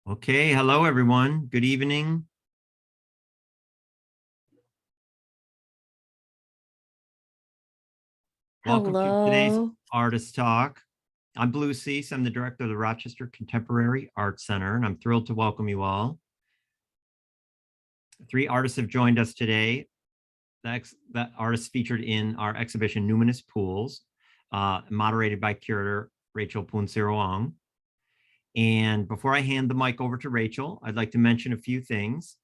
Okay, hello everyone. Good evening. Welcome to today's Hello. Artist Talk. I'm Blue Cease. I'm the director of the Rochester Contemporary Art Center, and I'm thrilled to welcome you all. 3 artists have joined us today. That artists featured in our exhibition Numinous Pools, moderated by Curator Rachel Poonsiriwong. And before I hand the mic over to Rachel, I'd like to mention a few things.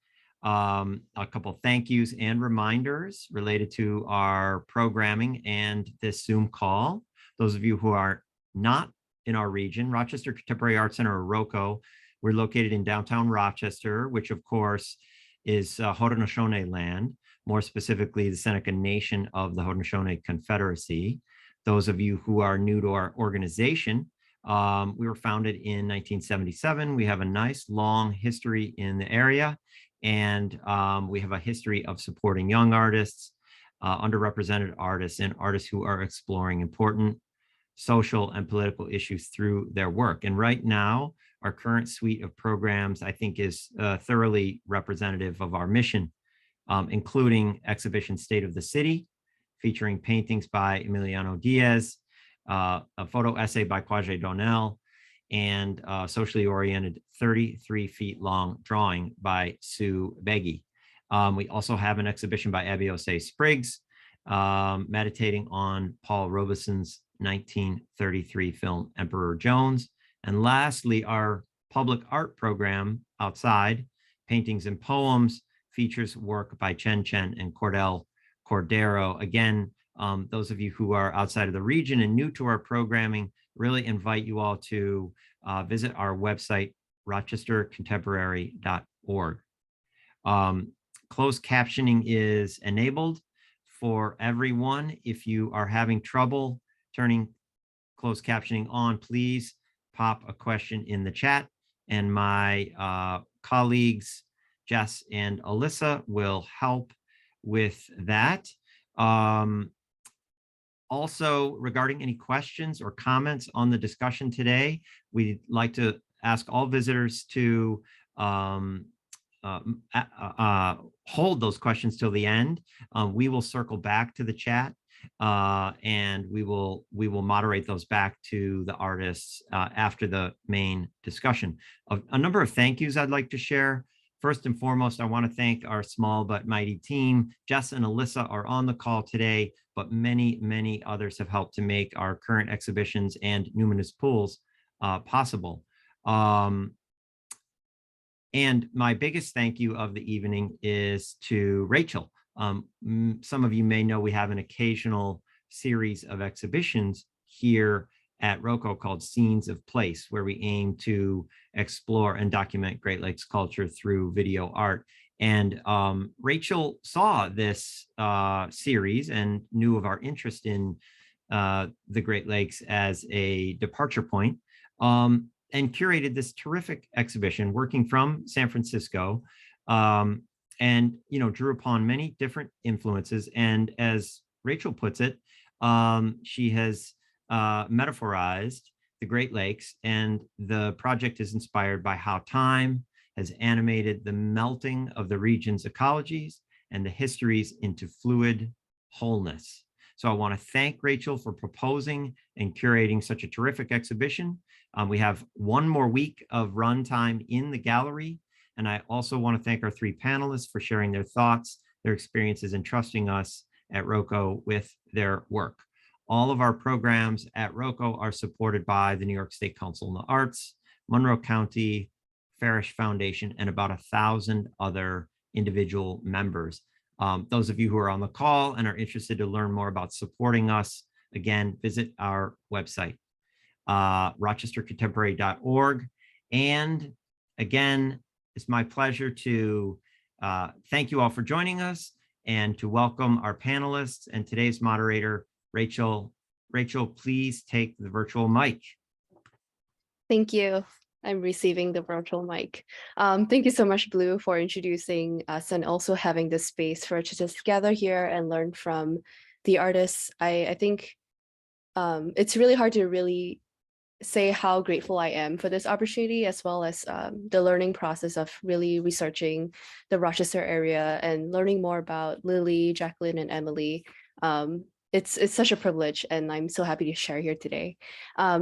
A couple of thank yous and reminders related to our programming and this Zoom call. Those of you who are not in our region, Rochester Contemporary Art Center, or ROCO, we're located in downtown Rochester, which of course is Haudenosaunee land, more specifically the Seneca Nation of the Haudenosaunee Confederacy. Those of you who are new to our organization, we were founded in 1977. We have a nice long history in the area, and we have a history of supporting young artists, underrepresented artists, and artists who are exploring important social and political issues through their work. And right now, our current suite of programs, I think, is thoroughly representative of our mission, including exhibition State of the City, featuring paintings by Emiliano Diaz, a photo essay by Kwame Donnell, and socially oriented 33 feet long drawing by Sue Beggy. We also have an exhibition by Abiose Spriggs, meditating on Paul Robeson's 1933 film Emperor Jones. And lastly, our public art program outside, Paintings and Poems, features work by Chen Chen and Cordell Cordero. Again, those of you who are outside of the region and new to our programming, really invite you all to visit our website, rochestercontemporary.org. Closed captioning is enabled for everyone. If you are having trouble turning closed captioning on, please pop a question in the chat, and my colleagues, Jess and Alyssa, will help with that. Also, regarding any questions or comments on the discussion today, we'd like to ask all visitors to hold those questions till the end. We will circle back to the chat, and we will moderate those back to the artists after the main discussion. A number of thank yous I'd like to share. First and foremost, I want to thank our small but mighty team. Jess and Alyssa are on the call today, but many, many others have helped to make our current exhibitions and Numinous Pools possible. And my biggest thank you of the evening is to Rachel. Some of you may know we have an occasional series of exhibitions here at ROCO called Scenes of Place, where we aim to explore and document Great Lakes culture through video art. And Rachel saw this series and knew of our interest in the Great Lakes as a departure point, and curated this terrific exhibition working from San Francisco, and drew upon many different influences. And as Rachel puts it, she has metaphorized the Great Lakes, and the project is inspired by how time has animated the melting of the region's ecologies and the histories into fluid wholeness. So I want to thank Rachel for proposing and curating such a terrific exhibition. We have one more week of runtime in the gallery, and I also want to thank our 3 panelists for sharing their thoughts, their experiences, and trusting us at ROCO with their work. All of our programs at ROCO are supported by the New York State Council on the Arts, Monroe County Farish Foundation, and about 1,000 other individual members. Those of you who are on the call and are interested to learn more about supporting us, again, visit our website, rochestercontemporary.org. And again, it's my pleasure to thank you all for joining us and to welcome our panelists and today's moderator, Rachel. Rachel, please take the virtual mic. Thank you. I'm receiving the virtual mic. Thank you so much, Blue, for introducing us and also having this space for us to just gather here and learn from the artists. I think it's really hard to really say how grateful I am for this opportunity, as well as the learning process of really researching the Rochester area and learning more about Lili, Jacklyn, and Emily. It's such a privilege, and I'm so happy to share here today.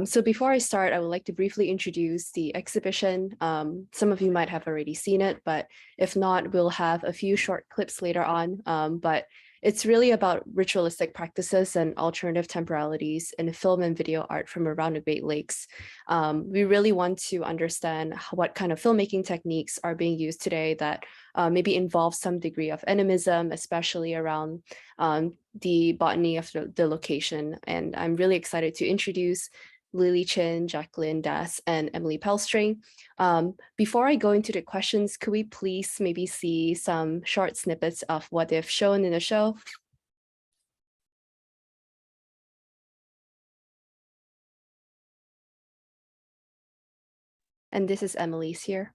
So before I start, I would like to briefly introduce the exhibition. Some of you might have already seen it, but if not, we'll have a few short clips later on. But it's really about ritualistic practices and alternative temporalities in film and video art from around the Great Lakes. We really want to understand what kind of filmmaking techniques are being used today that maybe involve some degree of animism, especially around the botany of the location. And I'm really excited to introduce Lili Chin, Jacklyn, Das, and Emily Pelstring. Before I go into the questions, could we please maybe see some short snippets of what they've shown in the show? And this is Emily's here.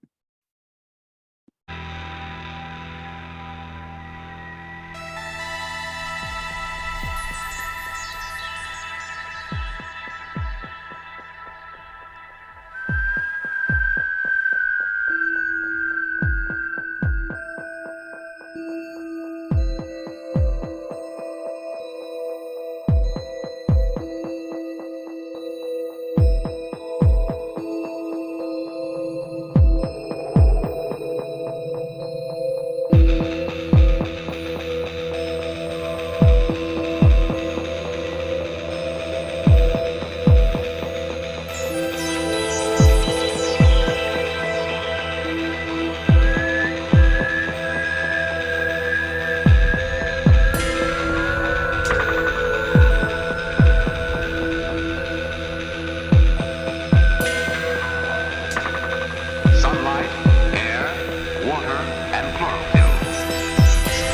Sunlight, air, water, and chlorophyll.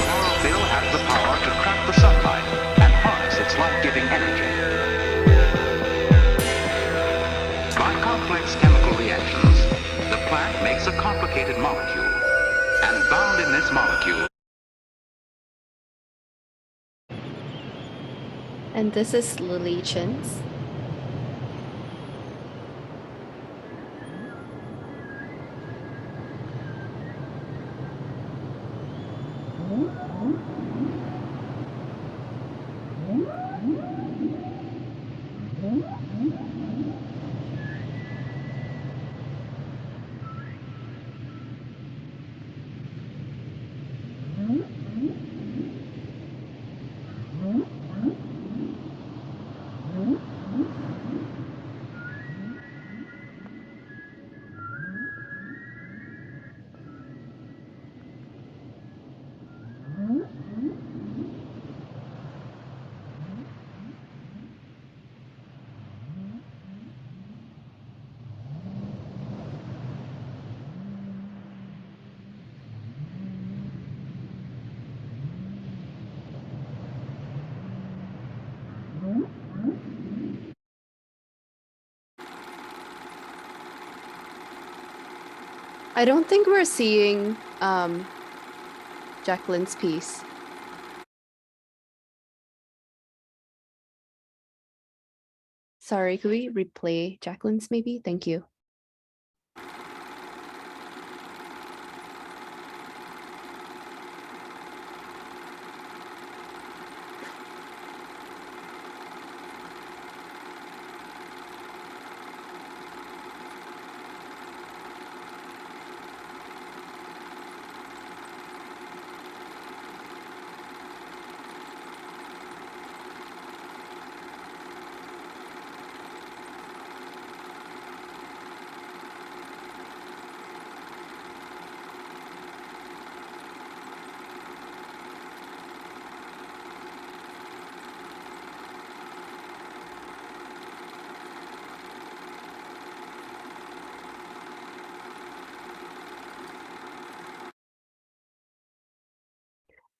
Chlorophyll has the power to trap the sunlight and harness its life-giving energy. By complex chemical reactions, the plant makes a complicated molecule, and bound in this molecule. And this is Lili Chin's. I don't think we're seeing Jacklyn's piece. Sorry, could we replay Jacklyn's maybe? Thank you.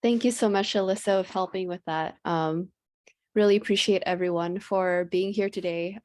Thank you so much, Alyssa, of helping with that. Really appreciate everyone for being here today.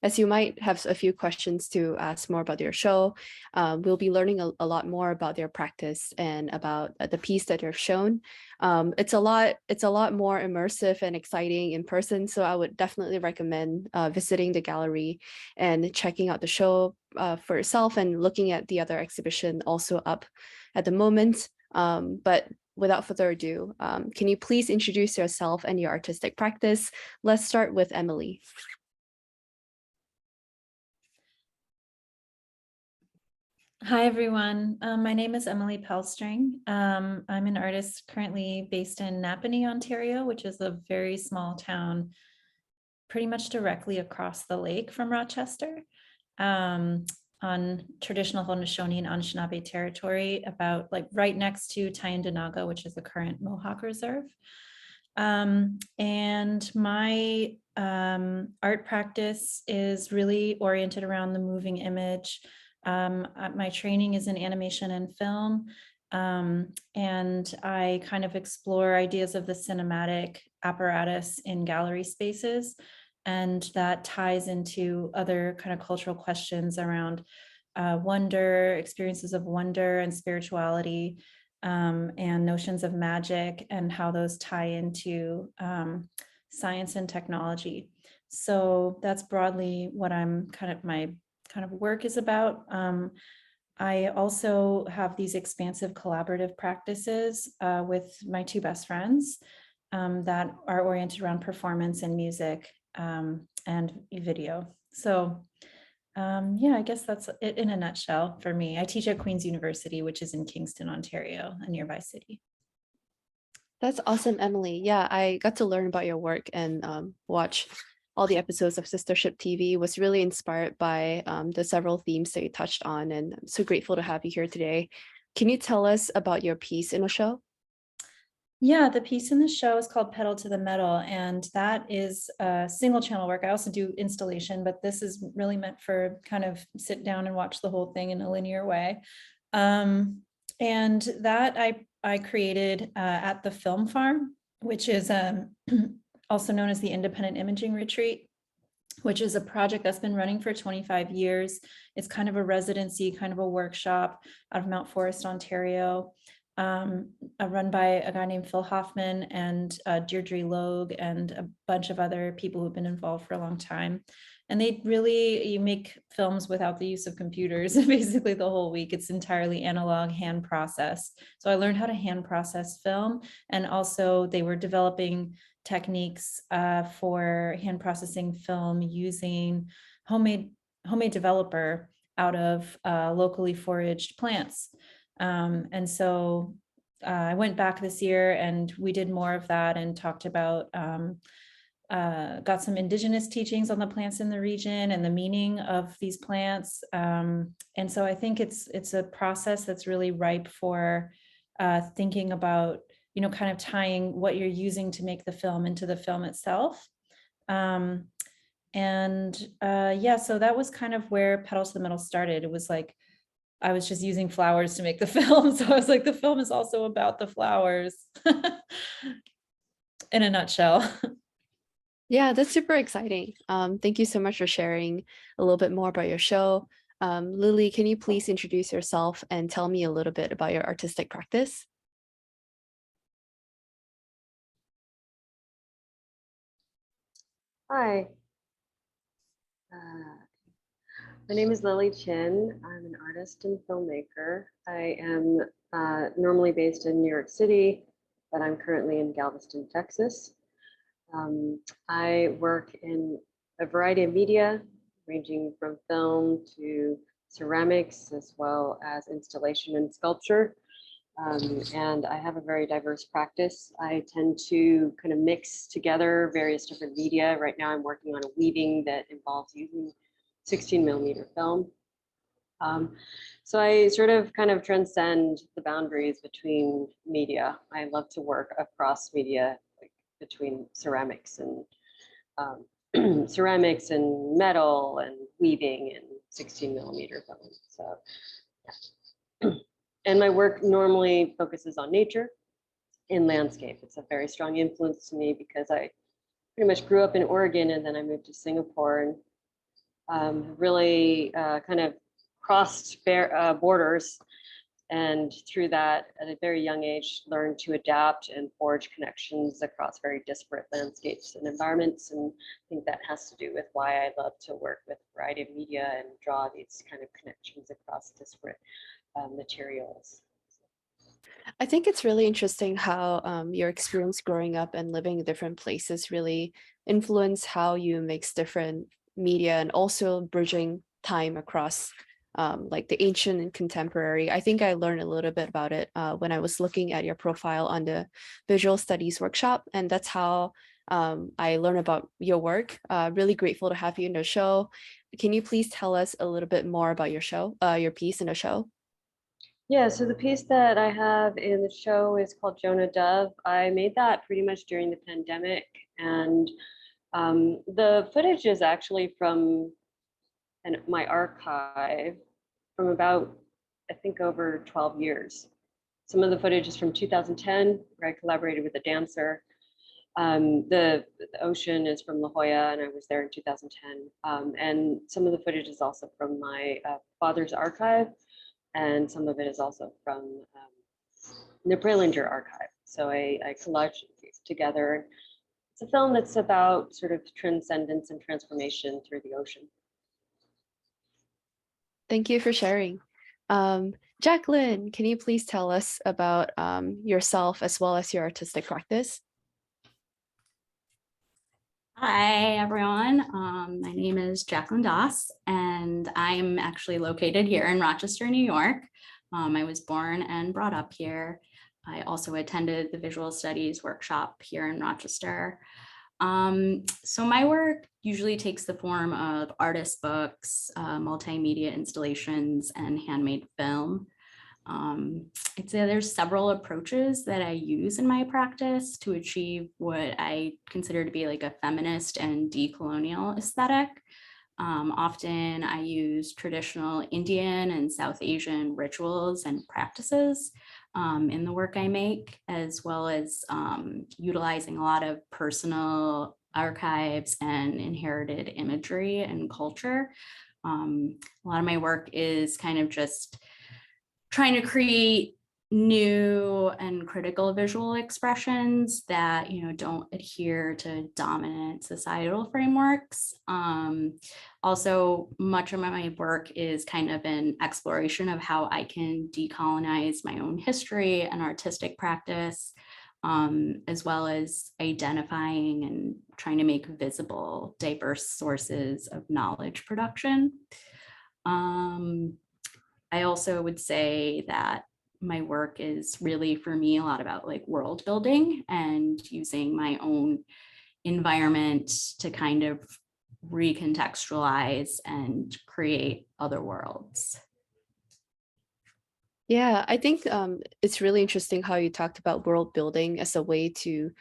as you might have a few questions to ask more about your show, we'll be learning a lot more about their practice and about the piece that you've shown. It's a lot more immersive and exciting in person, so I would definitely recommend visiting the gallery and checking out the show for yourself and looking at the other exhibition also up at the moment. But without further ado, can you please introduce yourself and your artistic practice? Let's start with Emily. Hi, everyone. My name is Emily Pelstring. I'm an artist currently based in Napanee, Ontario, which is a very small town, pretty much directly across the lake from Rochester, on traditional Haudenosaunee and Anishinaabe territory, about right next to Tyendinaga, which is the current Mohawk Reserve. And my art practice is really oriented around the moving image. My training is in animation and film, and I kind of explore ideas of the cinematic apparatus in gallery spaces, and that ties into other kind of cultural questions around wonder, experiences of wonder and spirituality, and notions of magic and how those tie into science and technology. So that's broadly what my kind of work is about. I also have these expansive collaborative practices with my two best friends that are oriented around performance and music and video. So yeah, I guess that's it in a nutshell for me. I teach at Queen's University, which is in Kingston, Ontario, a nearby city. That's awesome, Emily. Yeah, I got to learn about your work and watch all the episodes of Sistership TV. Was really inspired by the several themes that you touched on, and I'm so grateful to have you here today. Can you tell us about your piece in the show? Yeah, the piece in the show is called Pedal to the Metal, and that is a single channel work. I also do installation, but this is really meant for kind of sit down and watch the whole thing in a linear way. And that I created at the Film Farm, which is also known as the Independent Imaging Retreat, which is a project that's been running for 25 years. It's kind of a residency, kind of a workshop out of Mount Forest, Ontario, run by a guy named Phil Hoffman and Deirdre Logue and a bunch of other people who've been involved for a long time. And you make films without the use of computers, basically the whole week. It's entirely analog, hand processed. So I learned how to hand process film, and also they were developing techniques for hand processing film using homemade developer out of locally foraged plants. And so I went back this year and we did more of that and talked about, got some indigenous teachings on the plants in the region and the meaning of these plants. And so I think it's a process that's really ripe for thinking about, kind of tying what you're using to make the film into the film itself. Yeah, so that was kind of where Pedal to the Metal started. It was like, I was just using flowers to make the film. So I was like, the film is also about the flowers in a nutshell. Yeah, that's super exciting. Thank you so much for sharing a little bit more about your show. Lili, can you please introduce yourself and tell me a little bit about your artistic practice? Hi, my name is Lili Chin. I'm an artist and filmmaker. I am normally based in New York City, but I'm currently in Galveston, Texas. I work in a variety of media, ranging from film to ceramics, as well as installation and sculpture. And I have a very diverse practice. I tend to kind of mix together various different media. Right now I'm working on a weaving that involves using 16mm film. So I sort of kind of transcend the boundaries between media. I love to work across media, like between ceramics and ceramics and metal and weaving and 16mm film. So yeah. And my work normally focuses on nature and landscape. It's a very strong influence to me because I pretty much grew up in Oregon and then I moved to Singapore and really kind of crossed borders, and through that, at a very young age, learned to adapt and forge connections across very disparate landscapes and environments. And I think that has to do with why I love to work with a variety of media and draw these kind of connections across disparate materials. I think it's really interesting how your experience growing up and living in different places really influence how you mix different media and also bridging time across like the ancient and contemporary. I think I learned a little bit about it when I was looking at your profile on the visual studies workshop, and that's how I learned about your work. Really grateful to have you in the show. Can you please tell us a little bit more about your show, your piece in the show? Yeah, so the piece that I have in the show is called Jonah Dove. I made that pretty much during the pandemic, and the footage is actually from my archive from about, I think, over 12 years. Some of the footage is from 2010, where I collaborated with a dancer. The ocean is from La Jolla, and I was there in 2010. And some of the footage is also from my father's archive, and some of it is also from the Brillinger archive. So I collaged these together. It's a film that's about sort of transcendence and transformation through the ocean. Thank you for sharing. Jacklyn, can you please tell us about yourself as well as your artistic practice? Hi, everyone. My name is Jacklyn Doss, and I'm actually located here in Rochester, New York. I was born and brought up here. I also attended the visual studies workshop here in Rochester. So my work usually takes the form of artist books, multimedia installations, and handmade film. I'd say there's several approaches that I use in my practice to achieve what I consider to be like a feminist and decolonial aesthetic. Often I use traditional Indian and South Asian rituals and practices in the work I make, as well as utilizing a lot of personal archives and inherited imagery and culture. A lot of my work is kind of just trying to create new and critical visual expressions that, don't adhere to dominant societal frameworks. Also, much of my work is kind of an exploration of how I can decolonize my own history and artistic practice, as well as identifying and trying to make visible diverse sources of knowledge production. I also would say that my work is really, for me, a lot about like world building and using my own environment to kind of recontextualize and create other worlds. Yeah, I think it's really interesting how you talked about world building as a way to,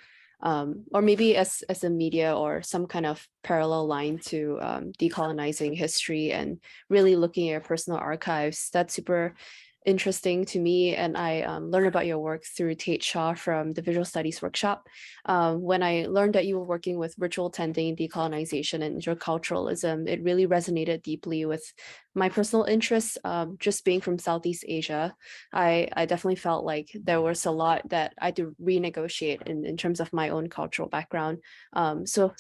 or maybe as a media or some kind of parallel line to decolonizing history and really looking at your personal archives. That's super interesting to me, and I learned about your work through Tate Shaw from the Visual Studies workshop. When I learned that you were working with ritual tending, decolonization, and interculturalism, it really resonated deeply with my personal interests. Just being from Southeast Asia, I definitely felt like there was a lot that I had to renegotiate in terms of my own cultural background. So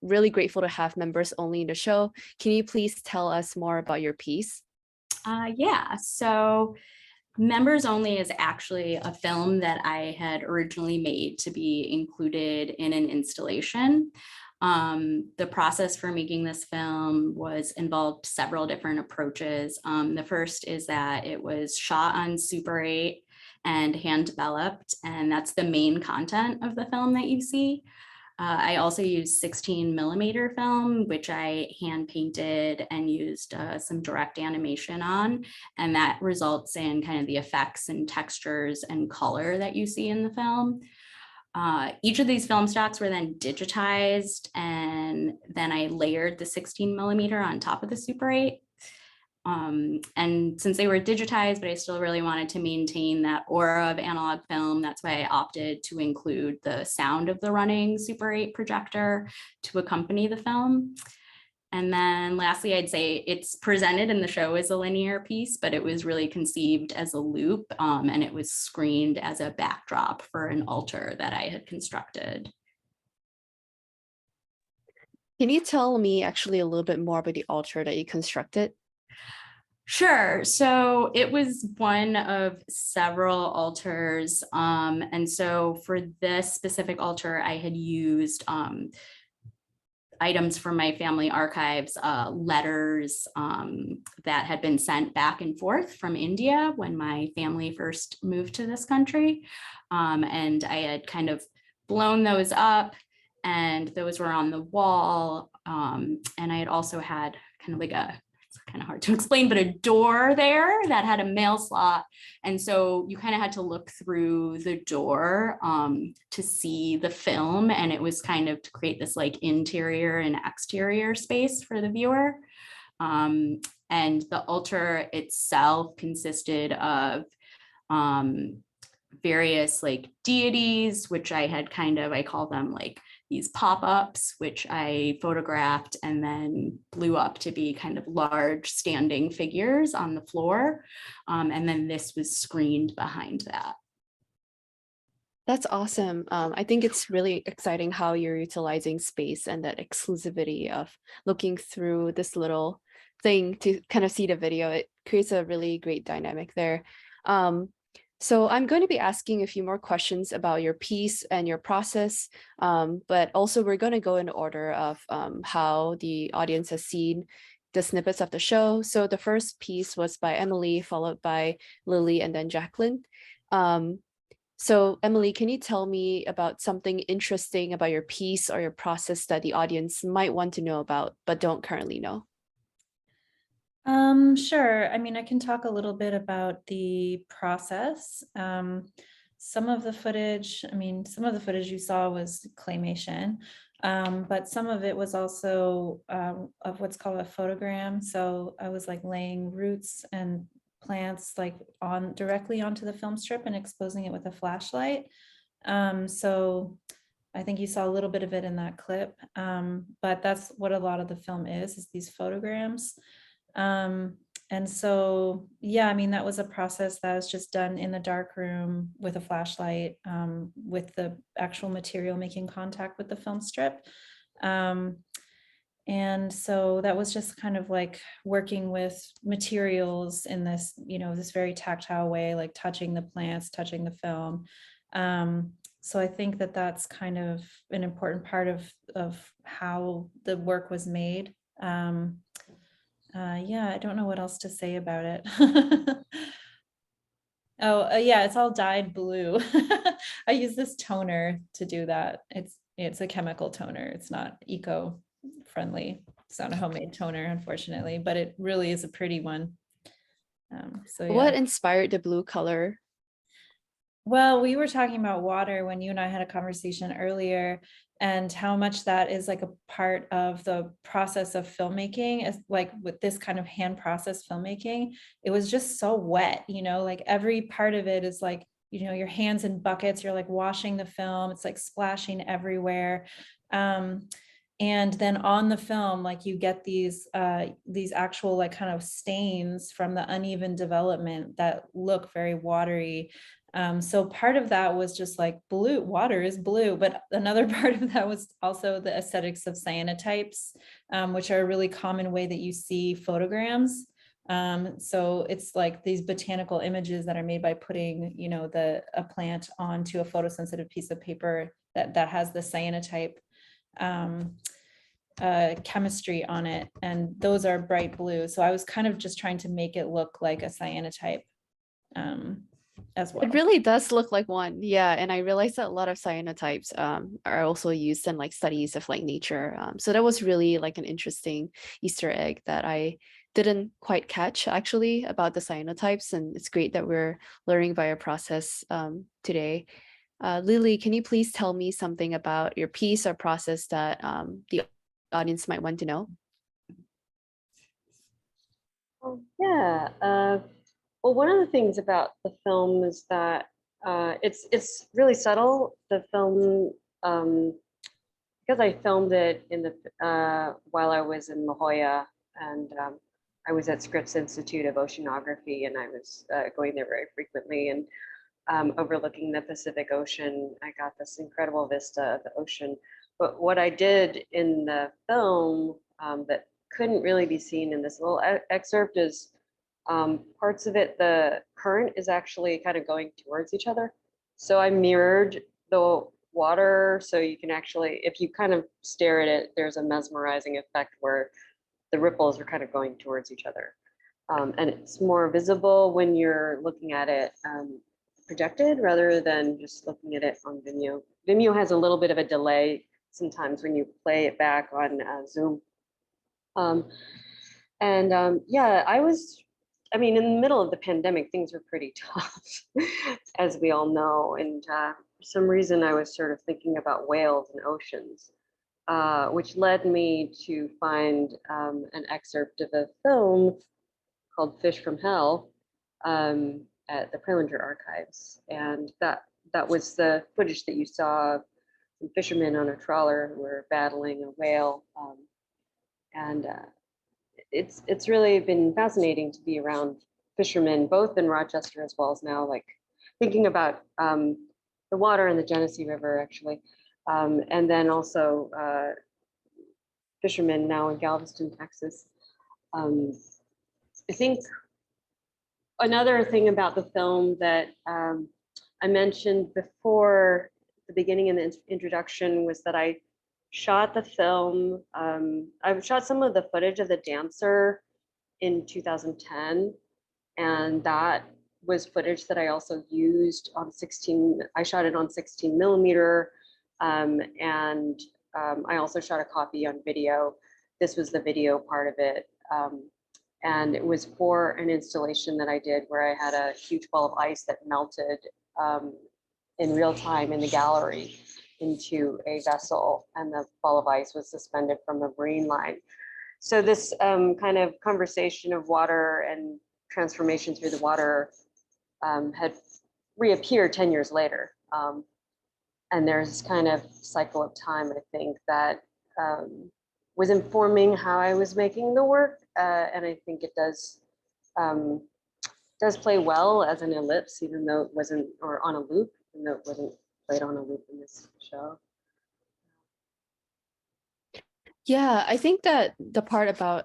really grateful to have members only in the show. Can you please tell us more about your piece? Yeah, so Members Only is actually a film that I had originally made to be included in an installation. The process for making this film involved several different approaches. The first is that it was shot on Super 8 and hand developed, and that's the main content of the film that you see. I also used 16mm film, which I hand painted and used some direct animation on, and that results in kind of the effects and textures and color that you see in the film. Each of these film stocks were then digitized, and then I layered the 16mm on top of the Super 8. And since they were digitized, but I still really wanted to maintain that aura of analog film, that's why I opted to include the sound of the running Super 8 projector to accompany the film. And then lastly, I'd say it's presented in the show as a linear piece, but it was really conceived as a loop, and it was screened as a backdrop for an altar that I had constructed. Can you tell me actually a little bit more about the altar that you constructed? Sure. So it was one of several altars. And so for this specific altar, I had used items from my family archives, letters that had been sent back and forth from India when my family first moved to this country. And I had kind of blown those up, and those were on the wall. And I had also had kind of like it's kind of hard to explain, but a door there that had a mail slot. And so you kind of had to look through the door to see the film. And it was kind of to create this like interior and exterior space for the viewer. And the altar itself consisted of various like deities, which I had I call them like these pop-ups, which I photographed and then blew up to be kind of large standing figures on the floor. And then this was screened behind that. That's awesome. I think it's really exciting how you're utilizing space and that exclusivity of looking through this little thing to kind of see the video. It creates a really great dynamic there. So I'm going to be asking a few more questions about your piece and your process, but also we're going to go in order of how the audience has seen the snippets of the show. So the first piece was by Emily, followed by Lili, and then Jacklyn. So Emily, can you tell me about something interesting about your piece or your process that the audience might want to know about, but don't currently know? Sure. I mean, I can talk a little bit about the process. Some of the footage you saw was claymation, but some of it was also of what's called a photogram. So I was like laying roots and plants like directly onto the film strip and exposing it with a flashlight. So I think you saw a little bit of it in that clip, but that's what a lot of the film is these photograms. And so, yeah, I mean, that was a process that was just done in the dark room with a flashlight, with the actual material making contact with the film strip. And so that was just kind of like working with materials in this, this very tactile way, like touching the plants, touching the film. So I think that that's kind of an important part of how the work was made. Yeah, I don't know what else to say about it. Yeah, it's all dyed blue. I use this toner to do that. It's a chemical toner. It's not eco-friendly. It's not a homemade toner, unfortunately, but it really is a pretty one. So yeah. What inspired the blue color? Well, we were talking about water when you and I had a conversation earlier, and how much that is like a part of the process of filmmaking, as like with this kind of hand process filmmaking. It was just so wet, like every part of it is like, your hands in buckets, you're like washing the film, it's like splashing everywhere. And then on the film, like you get these actual like kind of stains from the uneven development that look very watery. So part of that was just like blue, water is blue, but another part of that was also the aesthetics of cyanotypes, which are a really common way that you see photograms. So it's like these botanical images that are made by putting, a plant onto a photosensitive piece of paper that has the cyanotype chemistry on it, and those are bright blue. So I was kind of just trying to make it look like a cyanotype as well. It really does look like one. Yeah. And I realized that a lot of cyanotypes are also used in like studies of like nature. So that was really like an interesting Easter egg that I didn't quite catch actually about the cyanotypes. And it's great that we're learning via process today. Lili, can you please tell me something about your piece or process that the audience might want to know? Oh, yeah. Well, one of the things about the film is that it's really subtle. The film because I filmed it in the while I was in La Jolla, and I was at Scripps Institute of Oceanography, and I was going there very frequently, and overlooking the Pacific Ocean. I got this incredible vista of the ocean. But what I did in the film that couldn't really be seen in this little excerpt is parts of it, the current is actually kind of going towards each other. So I mirrored the water, so you can actually, if you kind of stare at it, there's a mesmerizing effect where the ripples are kind of going towards each other. And it's more visible when you're looking at it projected rather than just looking at it on Vimeo. Vimeo has a little bit of a delay sometimes when you play it back on Zoom. Yeah, I mean, in the middle of the pandemic, things were pretty tough, as we all know. And for some reason, I was sort of thinking about whales and oceans, which led me to find an excerpt of a film called Fish from Hell at the Preilinger Archives. And that was the footage that you saw, some fishermen on a trawler who were battling a whale. It's really been fascinating to be around fishermen, both in Rochester as well as now, like thinking about the water in the Genesee River, actually. And then also fishermen now in Galveston, Texas. I think another thing about the film that I mentioned before the beginning in the introduction was that I shot the film. I shot some of the footage of the dancer in 2010, and that was footage that I also used on 16. I shot it on 16 millimeter, and I also shot a copy on video. This was the video part of it. And it was for an installation that I did where I had a huge ball of ice that melted in real time in the gallery into a vessel, and the ball of ice was suspended from a marine line. So this kind of conversation of water and transformation through the water had reappeared 10 years later. And there's this kind of cycle of time, I think, that was informing how I was making the work. And I think it does play well as an ellipse, even though it wasn't, or on a loop, even though it wasn't played on a loop in this show. Yeah, I think that the part about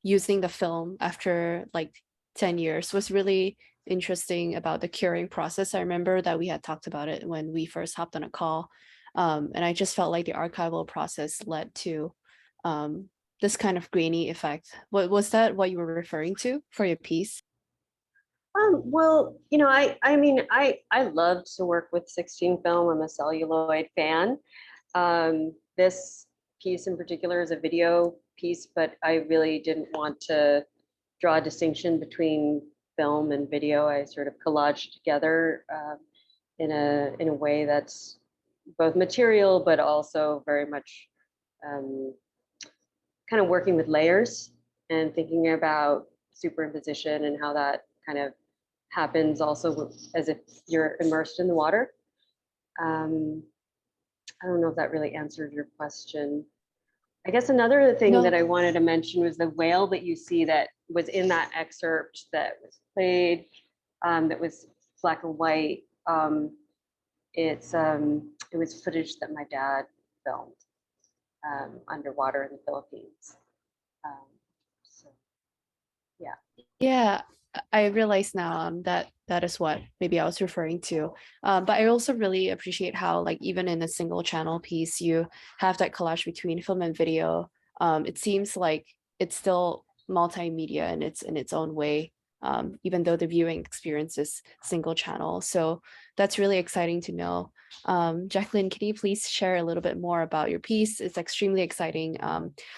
using the film after like 10 years was really interesting about the curing process. I remember that we had talked about it when we first hopped on a call. And I just felt like the archival process led to this kind of grainy effect. Was that what you were referring to for your piece? Well, you know, I mean, I love to work with 16 film. I'm a celluloid fan. This piece in particular is a video piece, but I really didn't want to draw a distinction between film and video. I sort of collaged together in a way that's both material, but also very much kind of working with layers and thinking about superimposition and how that kind of happens also as if you're immersed in the water. I don't know if that really answered your question. I guess another thing that I wanted to mention was the whale that you see that was in that excerpt that was played, that was black and white. It was footage that my dad filmed underwater in the Philippines. So, yeah. Yeah, I realize now that is what maybe I was referring to. But I also really appreciate how, like, even in a single channel piece, you have that collage between film and video. It seems like it's still multimedia and it's in its own way, even though the viewing experience is single channel. So that's really exciting to know. Jacklyn, can you please share a little bit more about your piece? It's extremely exciting.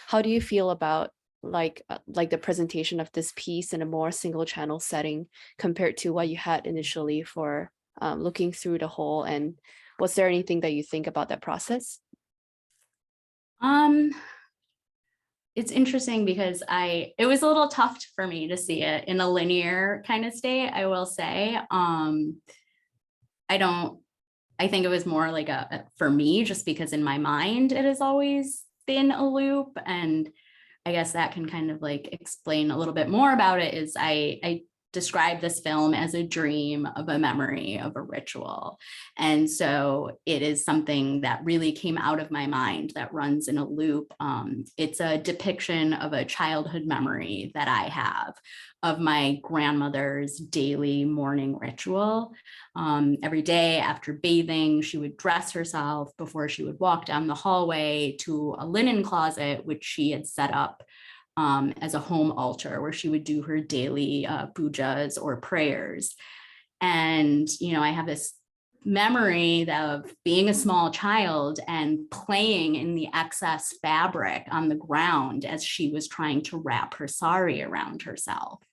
How do you feel about like the presentation of this piece in a more single channel setting compared to what you had initially for looking through the whole? And was there anything that you think about that process? It's interesting because it was a little tough for me to see it in a linear kind of state, I will say. I don't I think it was more like for me, just because in my mind, it has always been a loop. And I guess that can kind of like explain a little bit more about it. Is I describe this film as a dream of a memory of a ritual. And so it is something that really came out of my mind that runs in a loop. It's a depiction of a childhood memory that I have of my grandmother's daily morning ritual. Every day after bathing, she would dress herself before she would walk down the hallway to a linen closet, which she had set up as a home altar where she would do her daily pujas or prayers. And, I have this memory of being a small child and playing in the excess fabric on the ground as she was trying to wrap her sari around herself.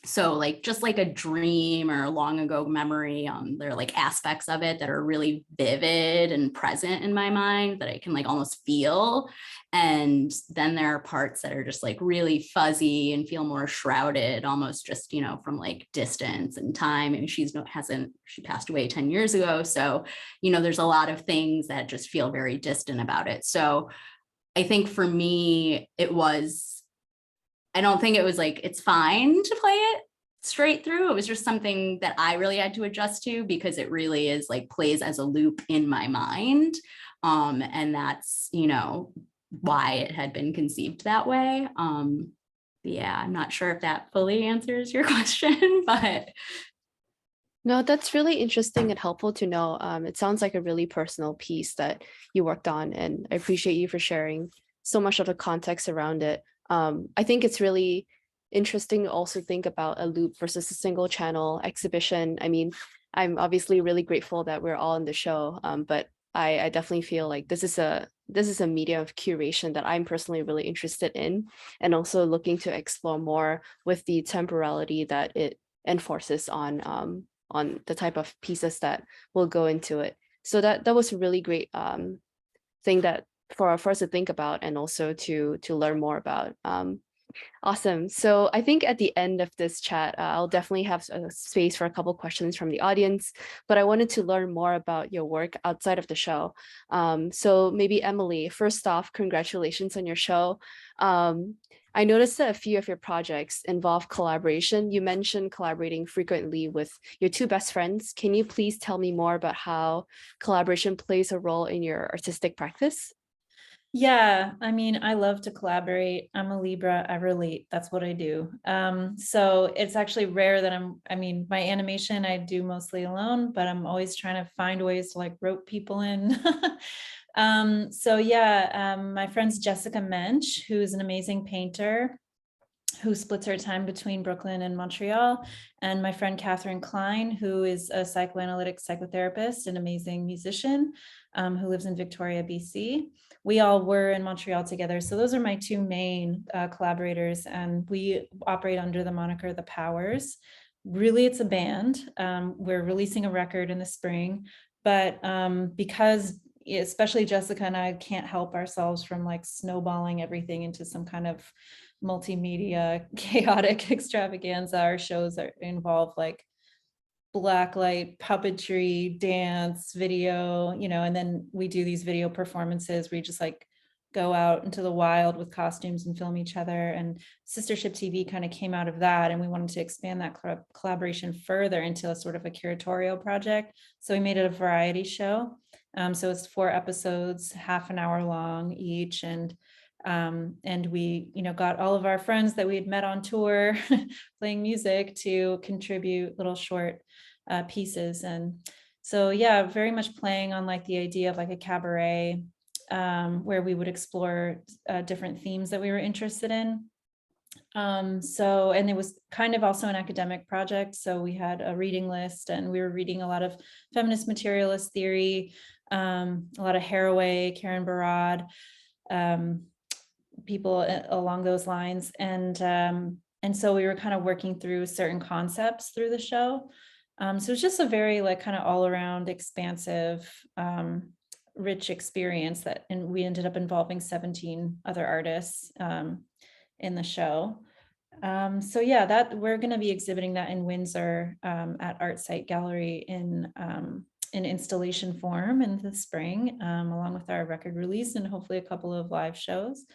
So like just like a dream or a long ago memory, there are like aspects of it that are really vivid and present in my mind that I can like almost feel. And then there are parts that are just like really fuzzy and feel more shrouded, almost just, from like distance and time. And she passed away 10 years ago. So, there's a lot of things that just feel very distant about it. So I think for me, I don't think it was like, it's fine to play it straight through. It was just something that I really had to adjust to because it really is like plays as a loop in my mind. And that's, why it had been conceived that way. Yeah, I'm not sure if that fully answers your question, but. No, that's really interesting and helpful to know. It sounds like a really personal piece that you worked on, and I appreciate you for sharing so much of the context around it. I think it's really interesting to also think about a loop versus a single channel exhibition. I mean, I'm obviously really grateful that we're all in the show, but I definitely feel like this is a medium of curation that I'm personally really interested in, and also looking to explore more with the temporality that it enforces on the type of pieces that will go into it. So that was a really great thing that for us to think about and also to learn more about. Awesome. So I think at the end of this chat, I'll definitely have a space for a couple questions from the audience, but I wanted to learn more about your work outside of the show. So maybe Emily, first off, congratulations on your show. I noticed that a few of your projects involve collaboration. You mentioned collaborating frequently with your two best friends. Can you please tell me more about how collaboration plays a role in your artistic practice? Yeah, I mean, I love to collaborate. I'm a Libra, I relate. That's what I do. So it's actually rare that my animation I do mostly alone, but I'm always trying to find ways to like rope people in. My friend's Jessica Mensch, who's an amazing painter who splits her time between Brooklyn and Montreal, and my friend Catherine Klein, who is a psychoanalytic psychotherapist, an amazing musician who lives in Victoria, BC. We all were in Montreal together. So those are my two main collaborators, and we operate under the moniker The Powers. Really, it's a band. We're releasing a record in the spring, but because especially Jessica and I can't help ourselves from like snowballing everything into some kind of multimedia chaotic extravaganza. Our shows involve like blacklight, puppetry, dance, video, and then we do these video performances where we just like go out into the wild with costumes and film each other. And Sistership TV kind of came out of that, and we wanted to expand that collaboration further into a sort of a curatorial project. So we made it a variety show. So it's 4 episodes, half an hour long each, and we got all of our friends that we had met on tour playing music to contribute little short pieces. And so very much playing on like the idea of like a cabaret where we would explore different themes that we were interested in. And it was kind of also an academic project. So we had a reading list, and we were reading a lot of feminist materialist theory, a lot of Haraway, Karen Barad, people along those lines. And so we were kind of working through certain concepts through the show. So it's just a very like kind of all around expansive, rich experience and we ended up involving 17 other artists in the show. That we're going to be exhibiting that in Windsor at Art Site Gallery in in installation form in the spring, along with our record release and hopefully a couple of live shows.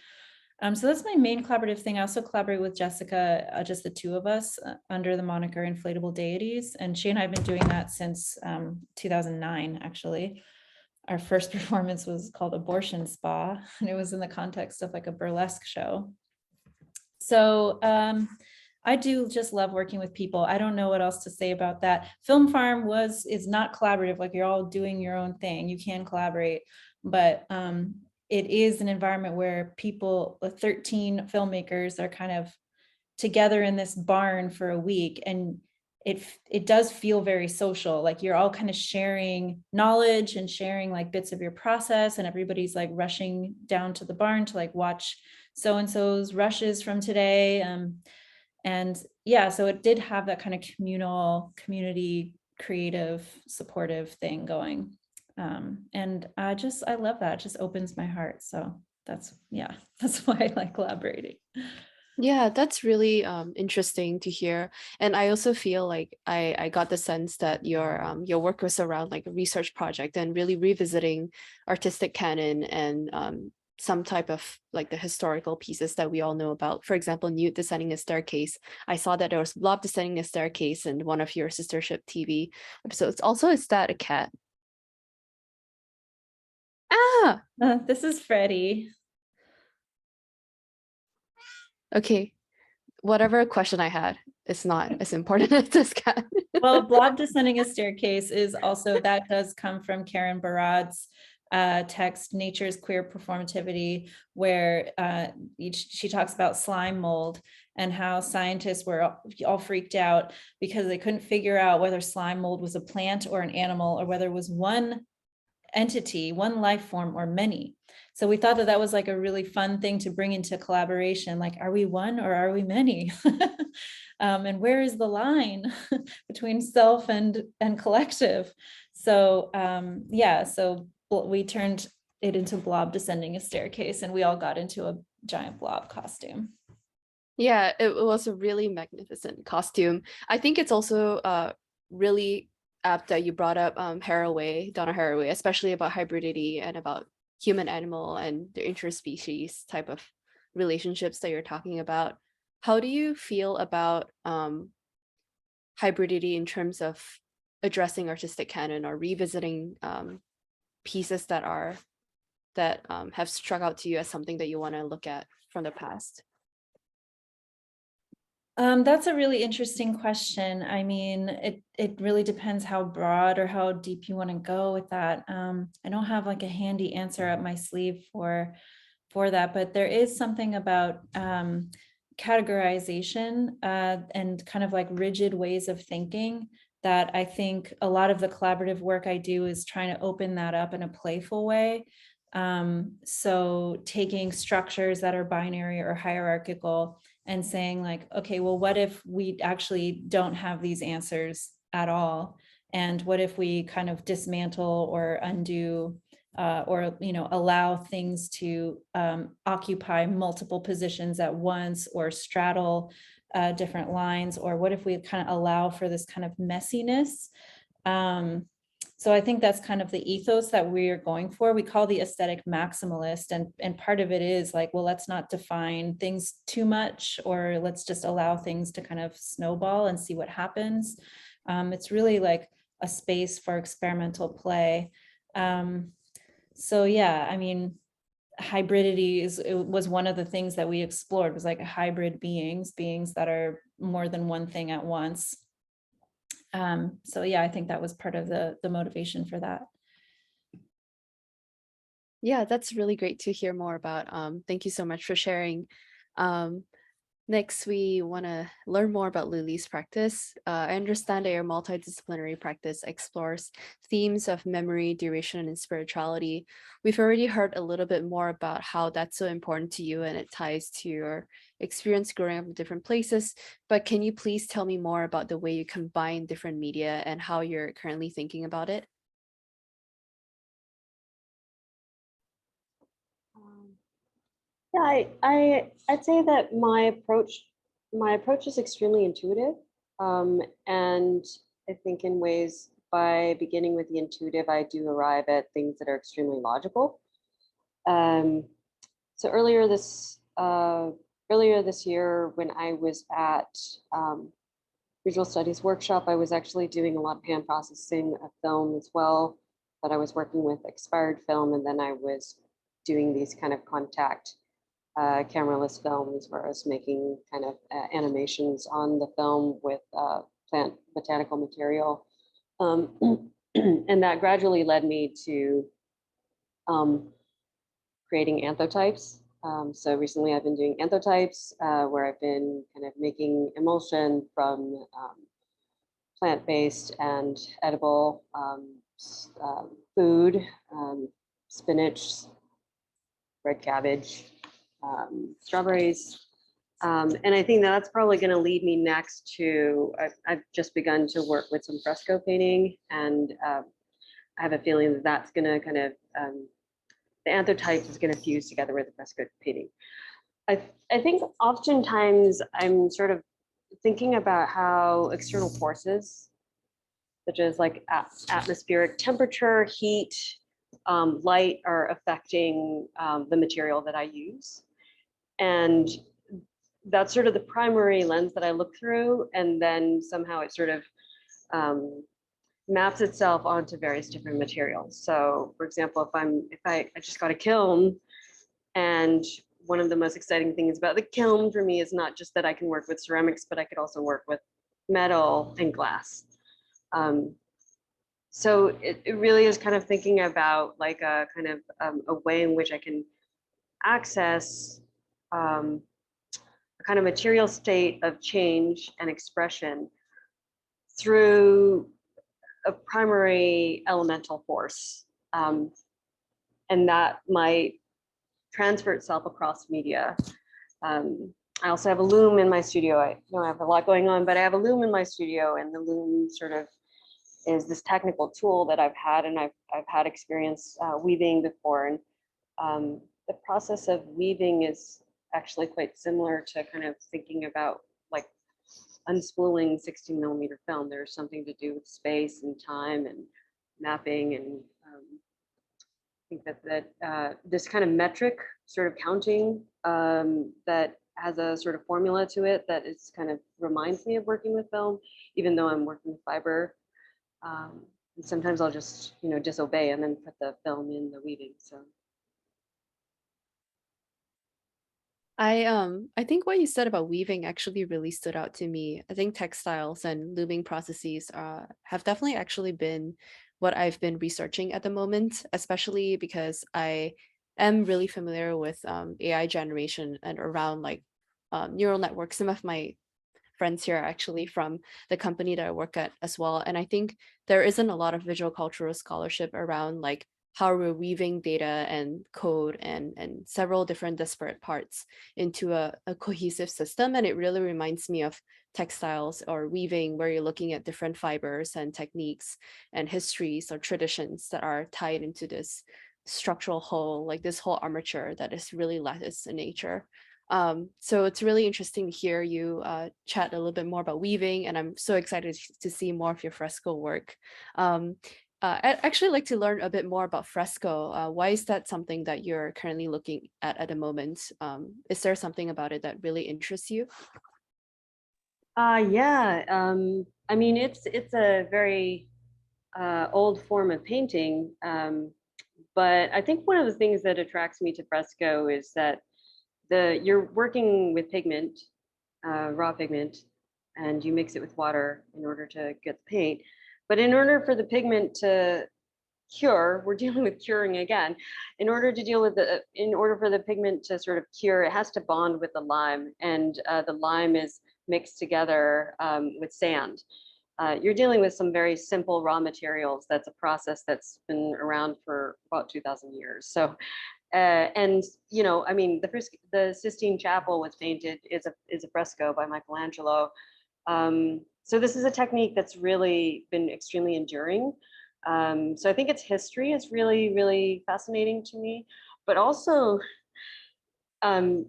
So that's my main collaborative thing. I also collaborate with Jessica, just the two of us, under the moniker Inflatable Deities. And she and I have been doing that since 2009, actually. Our first performance was called Abortion Spa, and it was in the context of like a burlesque show. So I do just love working with people. I don't know what else to say about that. Film Farm is not collaborative, like you're all doing your own thing. You can collaborate, but it is an environment where people, 13 filmmakers, are kind of together in this barn for a week, and it does feel very social. Like you're all kind of sharing knowledge and sharing like bits of your process, and everybody's like rushing down to the barn to like watch so-and-so's rushes from today. And yeah, so it did have that kind of communal, community, creative, supportive thing going. And I love that. It just opens my heart. So that's why I like collaborating. Yeah, that's really interesting to hear. And I also feel like I got the sense that your work was around like a research project and really revisiting artistic canon and some type of like the historical pieces that we all know about. For example, Newt descending a staircase. I saw that there was Blob descending a staircase in one of your sistership TV episodes. Also, is that a cat? Ah, This is Freddie. okay. Whatever question I had, it's not as important as this cat. Well, Blob descending a staircase is also, that does come from Karen Barad's text, Nature's Queer Performativity, where she talks about slime mold and how scientists were all freaked out because they couldn't figure out whether slime mold was a plant or an animal, or whether it was one entity, one life form, or many. So we thought that was like a really fun thing to bring into collaboration. Like, are we one or are we many? And where is the line between self and collective? So yeah, so we turned it into Blob descending a staircase, and we all got into a giant blob costume. Yeah, it was a really magnificent costume. I think it's also really apt that you brought up Donna Haraway, especially about hybridity and about human animal and the interspecies type of relationships that you're talking about. How do you feel about hybridity in terms of addressing artistic canon or revisiting pieces that have struck out to you as something that you want to look at from the past? That's a really interesting question. I mean, it really depends how broad or how deep you want to go with that. I don't have like a handy answer up my sleeve for that, but there is something about categorization and kind of like rigid ways of thinking that I think a lot of the collaborative work I do is trying to open that up in a playful way. So taking structures that are binary or hierarchical and saying like, okay, well, what if we actually don't have these answers at all? And what if we kind of dismantle or undo or allow things to occupy multiple positions at once, or straddle different lines? Or what if we kind of allow for this kind of messiness? So I think that's kind of the ethos that we are going for. We call the aesthetic maximalist, and part of it is like, well, let's not define things too much, or let's just allow things to kind of snowball and see what happens. It's really like a space for experimental play. So yeah, I mean, hybridity was one of the things that we explored, was like hybrid beings that are more than one thing at once. So yeah, I think that was part of the motivation for that. Yeah, that's really great to hear more about. Thank you so much for sharing. Next, we want to learn more about Lili's practice. I understand that your multidisciplinary practice explores themes of memory, duration, and spirituality. We've already heard a little bit more about how that's so important to you, and it ties to your experience growing up in different places. But can you please tell me more about the way you combine different media and how you're currently thinking about it? Yeah, I'd say that my approach is extremely intuitive, and I think in ways by beginning with the intuitive, I do arrive at things that are extremely logical. So earlier this year, when I was at visual studies workshop, I was actually doing a lot of hand processing of film as well, but I was working with expired film, and then I was doing these kind of contact cameraless films where I was making kind of animations on the film with plant botanical material. And that gradually led me to creating anthotypes. So recently I've been doing anthotypes where I've been kind of making emulsion from plant-based and edible food, spinach, red cabbage, strawberries. And I think that's probably going to lead me next to, I've just begun to work with some fresco painting, and I have a feeling that that's going to kind of, the anthotype is going to fuse together with the fresco painting. I think oftentimes I'm sort of thinking about how external forces, such as like atmospheric temperature, heat, light, are affecting the material that I use. And that's sort of the primary lens that I look through. And then somehow it sort of maps itself onto various different materials. So for example, if I just got a kiln, and one of the most exciting things about the kiln for me is not just that I can work with ceramics, but I could also work with metal and glass. So it really is kind of thinking about like a kind of a way in which I can access a kind of material state of change and expression through a primary elemental force. And that might transfer itself across media. I also have a loom in my studio. I don't have a lot going on, but I have a loom in my studio, and the loom sort of is this technical tool that I've had, and I've had experience weaving before. And the process of weaving is actually quite similar to kind of thinking about like unspooling 16mm film. There's something to do with space and time and mapping, and I think that this kind of metric sort of counting that has a sort of formula to it that is kind of reminds me of working with film, even though I'm working with fiber. And sometimes I'll just, disobey and then put the film in the weaving. So I think what you said about weaving actually really stood out to me. I think textiles and looming processes have definitely actually been what I've been researching at the moment, especially because I am really familiar with AI generation and around like neural networks. Some of my friends here are actually from the company that I work at as well. And I think there isn't a lot of visual cultural scholarship around like how we're weaving data and code and several different disparate parts into a cohesive system. And it really reminds me of textiles or weaving, where you're looking at different fibers and techniques and histories or traditions that are tied into this structural whole, like this whole armature that is really lattice in nature. So it's really interesting to hear you chat a little bit more about weaving, and I'm so excited to see more of your fresco work. I'd actually like to learn a bit more about fresco. Why is that something that you're currently looking at the moment? Is there something about it that really interests you? Yeah, I mean, it's a very old form of painting, but I think one of the things that attracts me to fresco is that you're working with pigment, raw pigment, and you mix it with water in order to get the paint. But in order for the pigment to cure, we're dealing with curing again. In order for the pigment to sort of cure, it has to bond with the lime, and the lime is mixed together with sand. You're dealing with some very simple raw materials. That's a process that's been around for about 2,000 years. So, and I mean, the Sistine Chapel was painted is a fresco by Michelangelo. So this is a technique that's really been extremely enduring. So I think its history is really, really fascinating to me, but also the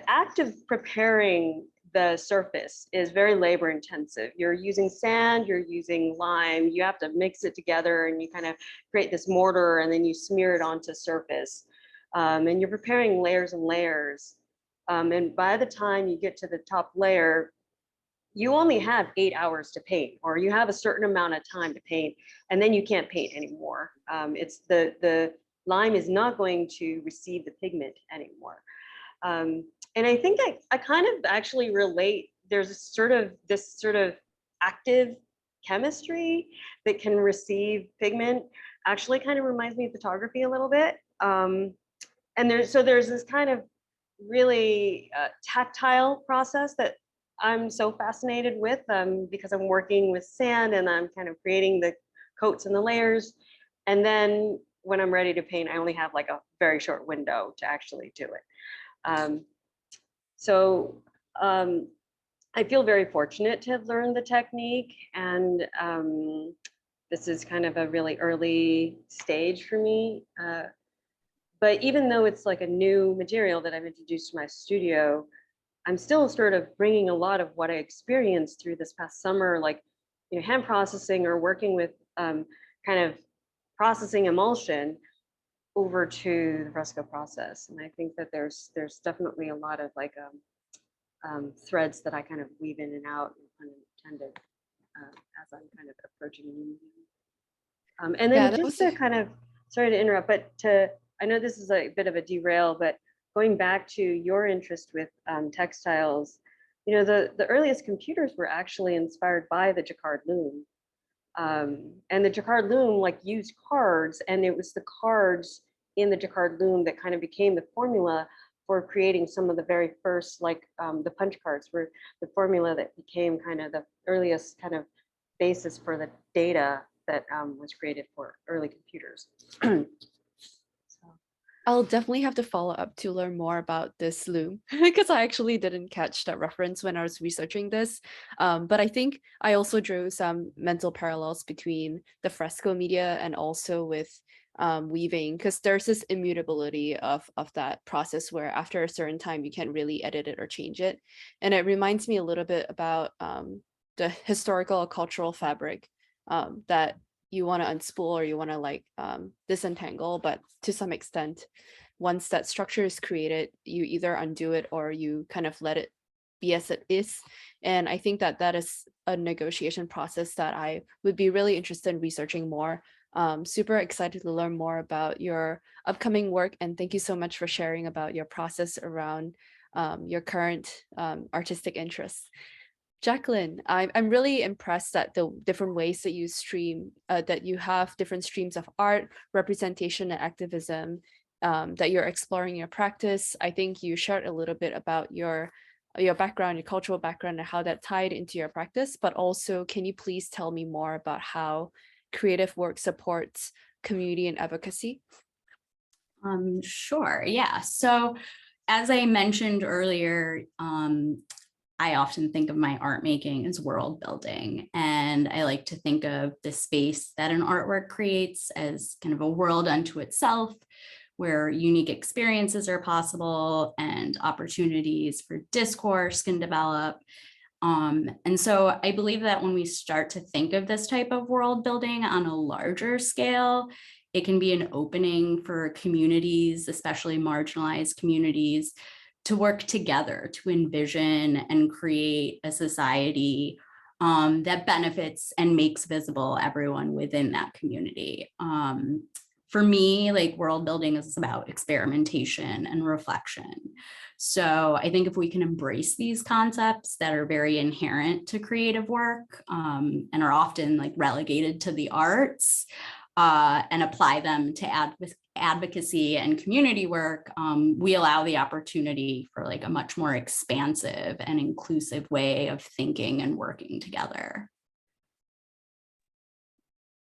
act of preparing the surface is very labor intensive. You're using sand, you're using lime, you have to mix it together and you kind of create this mortar and then you smear it onto surface. And you're preparing layers and layers. And by the time you get to the top layer, you only have 8 hours to paint, or you have a certain amount of time to paint, and then you can't paint anymore. It's the lime is not going to receive the pigment anymore. And I think I kind of actually relate, there's this sort of active chemistry that can receive pigment, actually kind of reminds me of photography a little bit. And there's this kind of really tactile process that I'm so fascinated with, because I'm working with sand and I'm kind of creating the coats and the layers. And then when I'm ready to paint, I only have like a very short window to actually do it. I feel very fortunate to have learned the technique, and this is kind of a really early stage for me. But even though it's like a new material that I've introduced to my studio, I'm still sort of bringing a lot of what I experienced through this past summer, like, you know, hand processing or working with kind of processing emulsion over to the fresco process. And I think that there's definitely a lot of like threads that I kind of weave in and out, unintended, as I'm kind of approaching a new medium. And then just to kind of, sorry to interrupt, but I know this is a bit of a derail, but going back to your interest with textiles, you know, the earliest computers were actually inspired by the jacquard loom. And the jacquard loom like used cards, and it was the cards in the jacquard loom that kind of became the formula for creating some of the very first, like the punch cards were the formula that became kind of the earliest kind of basis for the data that was created for early computers. I'll definitely have to follow up to learn more about this loom because I actually didn't catch that reference when I was researching this. But I think I also drew some mental parallels between the fresco media and also with weaving, because there's this immutability of that process where after a certain time you can't really edit it or change it. And it reminds me a little bit about the historical cultural fabric that you want to unspool or you want to like disentangle, but to some extent, once that structure is created, you either undo it or you kind of let it be as it is. And I think that that is a negotiation process that I would be really interested in researching more. Super excited to learn more about your upcoming work, and thank you so much for sharing about your process around your current artistic interests. Jacklyn, I'm really impressed at the different ways that you stream, that you have different streams of art, representation, and activism that you're exploring in your practice. I think you shared a little bit about your background, your cultural background, and how that tied into your practice. But also, can you please tell me more about how creative work supports community and advocacy? Sure, yeah. So as I mentioned earlier, I often think of my art making as world building, and I like to think of the space that an artwork creates as kind of a world unto itself, where unique experiences are possible and opportunities for discourse can develop. And so I believe that when we start to think of this type of world building on a larger scale, it can be an opening for communities, especially marginalized communities, to work together to envision and create a society that benefits and makes visible everyone within that community. For me, like, world building is about experimentation and reflection. So I think if we can embrace these concepts that are very inherent to creative work and are often like relegated to the arts, and apply them to advocacy and community work, we allow the opportunity for like a much more expansive and inclusive way of thinking and working together.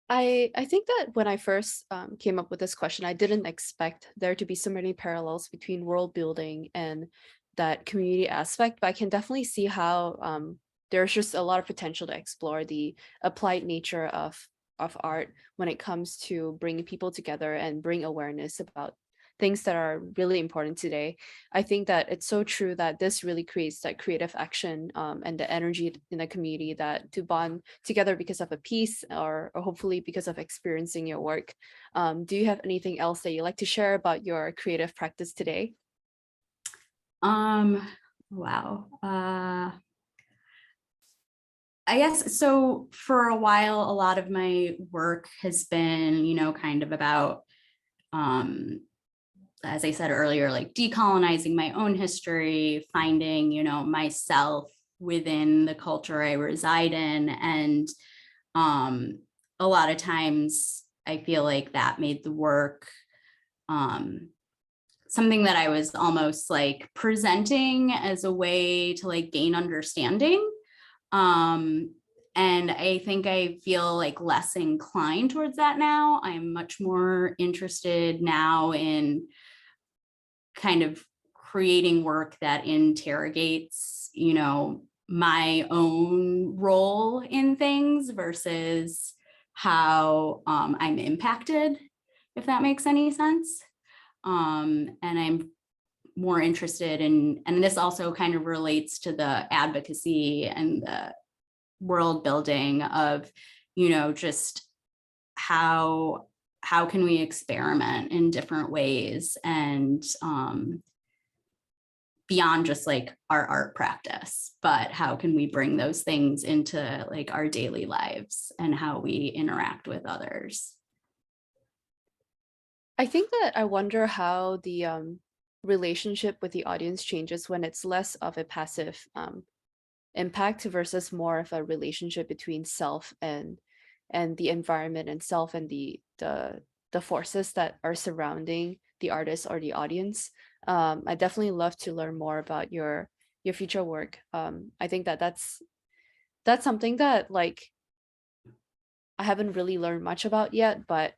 I think that when I first came up with this question, I didn't expect there to be so many parallels between world building and that community aspect, but I can definitely see how there's just a lot of potential to explore the applied nature of art when it comes to bringing people together and bring awareness about things that are really important today. I think that it's so true that this really creates that creative action and the energy in the community that to bond together because of a piece or hopefully because of experiencing your work. Do you have anything else that you'd like to share about your creative practice today? Wow. I guess so. For a while, a lot of my work has been, kind of about, as I said earlier, like decolonizing my own history, finding, myself within the culture I reside in. And a lot of times I feel like that made the work something that I was almost like presenting as a way to like gain understanding. And I think I feel like less inclined towards that now. I'm much more interested now in kind of creating work that interrogates, my own role in things versus how I'm impacted, if that makes any sense. And I'm more interested in, and this also kind of relates to the advocacy and the world building of, just how can we experiment in different ways and beyond just like our art practice, but how can we bring those things into like our daily lives and how we interact with others. I think that I wonder how the relationship with the audience changes when it's less of a passive impact versus more of a relationship between self and the environment and self and the forces that are surrounding the artist or the audience. I definitely love to learn more about your future work. I think that that's something that like I haven't really learned much about yet, but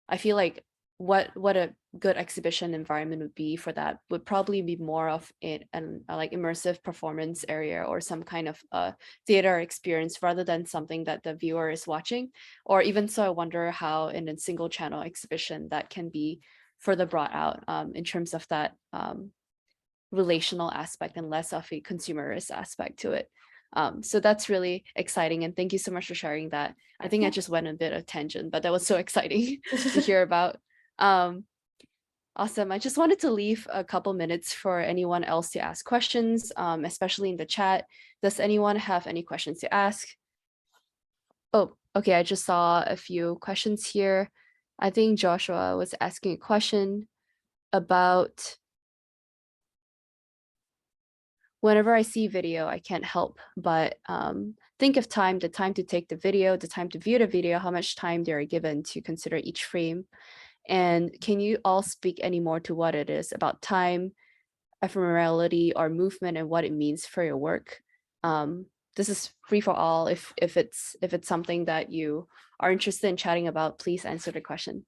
I feel like what a good exhibition environment would be for that would probably be more of an like immersive performance area or some kind of theater experience rather than something that the viewer is watching. Or even so, I wonder how in a single channel exhibition that can be further brought out in terms of that relational aspect and less of a consumerist aspect to it. So that's really exciting. And thank you so much for sharing that. I think I just went a bit of tangent, but that was so exciting to hear about. Awesome. I just wanted to leave a couple minutes for anyone else to ask questions, especially in the chat. Does anyone have any questions to ask? Oh, okay. I just saw a few questions here. I think Joshua was asking a question about whenever I see video, I can't help but think of time, the time to take the video, the time to view the video, how much time they are given to consider each frame. And can you all speak any more to what it is about time, ephemerality, or movement and what it means for your work? This is free for all. If it's something that you are interested in chatting about, please answer the question.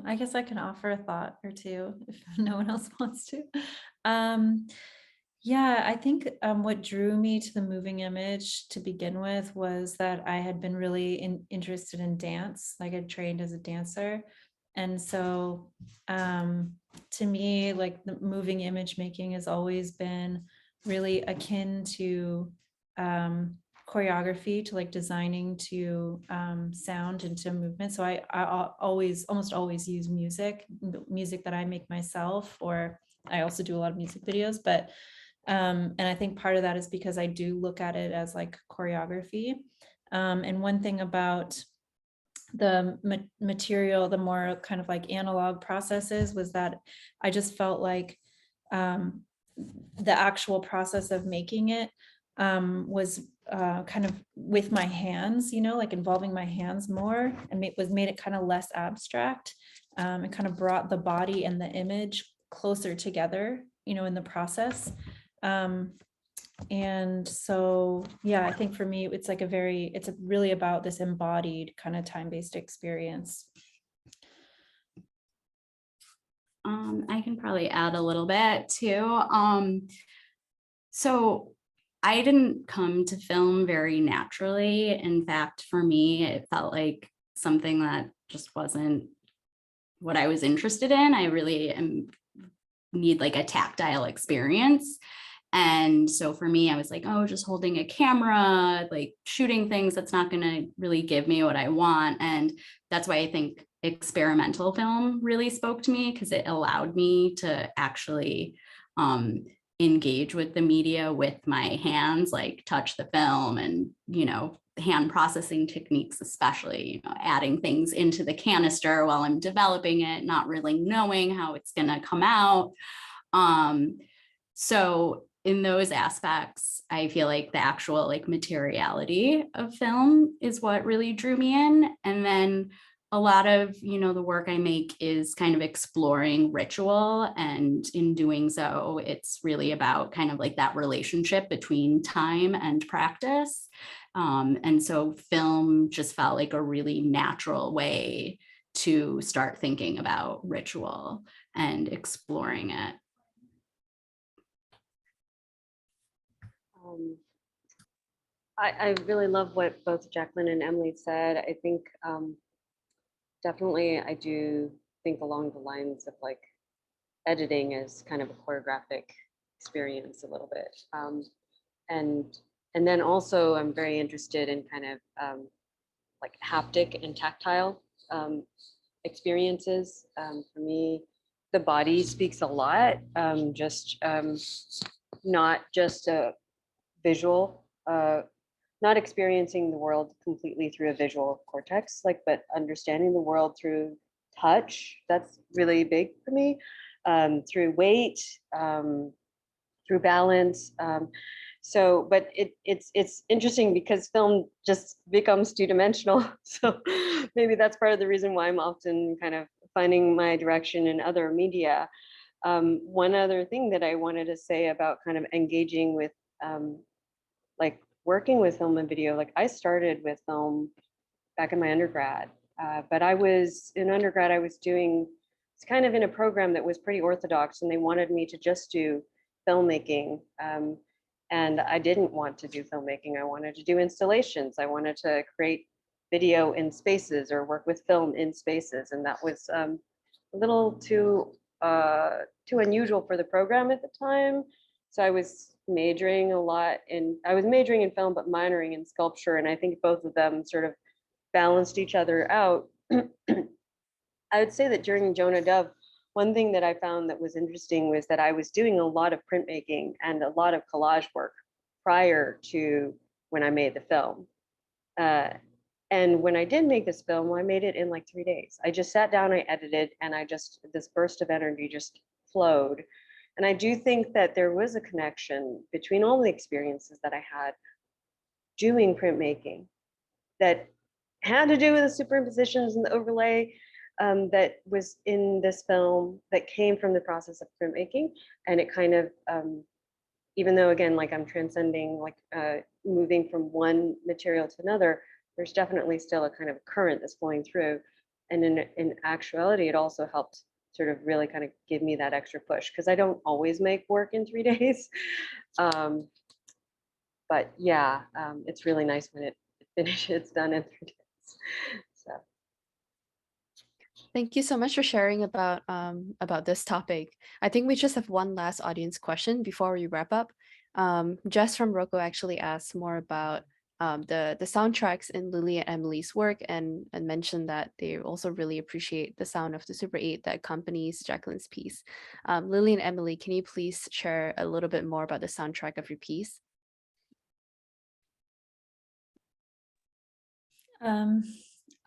I guess I can offer a thought or two if no one else wants to. Yeah, I think what drew me to the moving image to begin with was that I had been really interested in dance, like I trained as a dancer. And so to me, like the moving image making has always been really akin to choreography, to like designing to sound and to movement. So I almost always use music that I make myself, or I also do a lot of music videos, but and I think part of that is because I do look at it as like choreography. And one thing about the material, the more kind of like analog processes, was that I just felt like the actual process of making it was kind of with my hands, like involving my hands more, and made it kind of less abstract. It kind of brought the body and the image closer together, in the process. And so, yeah, I think for me, it's like it's really about this embodied kind of time-based experience. I can probably add a little bit too. So I didn't come to film very naturally. In fact, for me, it felt like something that just wasn't what I was interested in. I really need like a tactile experience. And so for me, I was like, oh, just holding a camera, like shooting things, that's not going to really give me what I want. And that's why I think experimental film really spoke to me, because it allowed me to actually engage with the media with my hands, like touch the film and, hand processing techniques, especially, adding things into the canister while I'm developing it, not really knowing how it's going to come out. So in those aspects, I feel like the actual like materiality of film is what really drew me in. And then a lot of, the work I make is kind of exploring ritual. And in doing so, it's really about kind of like that relationship between time and practice. And so film just felt like a really natural way to start thinking about ritual and exploring it. I really love what both Jacklyn and Emily said. I think definitely I do think along the lines of like editing as kind of a choreographic experience a little bit. And then also I'm very interested in kind of like haptic and tactile experiences. For me, the body speaks a lot, not just a visual, not experiencing the world completely through a visual cortex, but understanding the world through touch. That's really big for me. Through weight, through balance. But it's interesting because film just becomes two-dimensional. So maybe that's part of the reason why I'm often kind of finding my direction in other media. One other thing that I wanted to say about kind of engaging with working with film and video, I started with film back in my undergrad, but I was in undergrad, I was doing, it's kind of in a program that was pretty orthodox, and they wanted me to just do filmmaking. And I didn't want to do filmmaking. I wanted to do installations. I wanted to create video in spaces or work with film in spaces. And that was a little too unusual for the program at the time. So I was majoring in film, but minoring in sculpture. And I think both of them sort of balanced each other out. I would say that during Jonah Dove, one thing that I found that was interesting was that I was doing a lot of printmaking and a lot of collage work prior to when I made the film. And when I did make this film, I made it in like 3 days. I just sat down, I edited, and this burst of energy just flowed. And I do think that there was a connection between all the experiences that I had doing printmaking that had to do with the superimpositions and the overlay that was in this film that came from the process of printmaking. And it kind of, even though again, I'm transcending, moving from one material to another, there's definitely still a kind of current that's flowing through. And in actuality, it also helped sort of really kind of give me that extra push, because I don't always make work in 3 days. But yeah, it's really nice when it finishes, it's done in 3 days. So. Thank you so much for sharing about this topic. I think we just have one last audience question before we wrap up. Jess from Rocco actually asked more about the soundtracks in Lili and Emily's work, and mentioned that they also really appreciate the sound of the Super 8 that accompanies Jacklyn's piece. Lili and Emily, can you please share a little bit more about the soundtrack of your piece?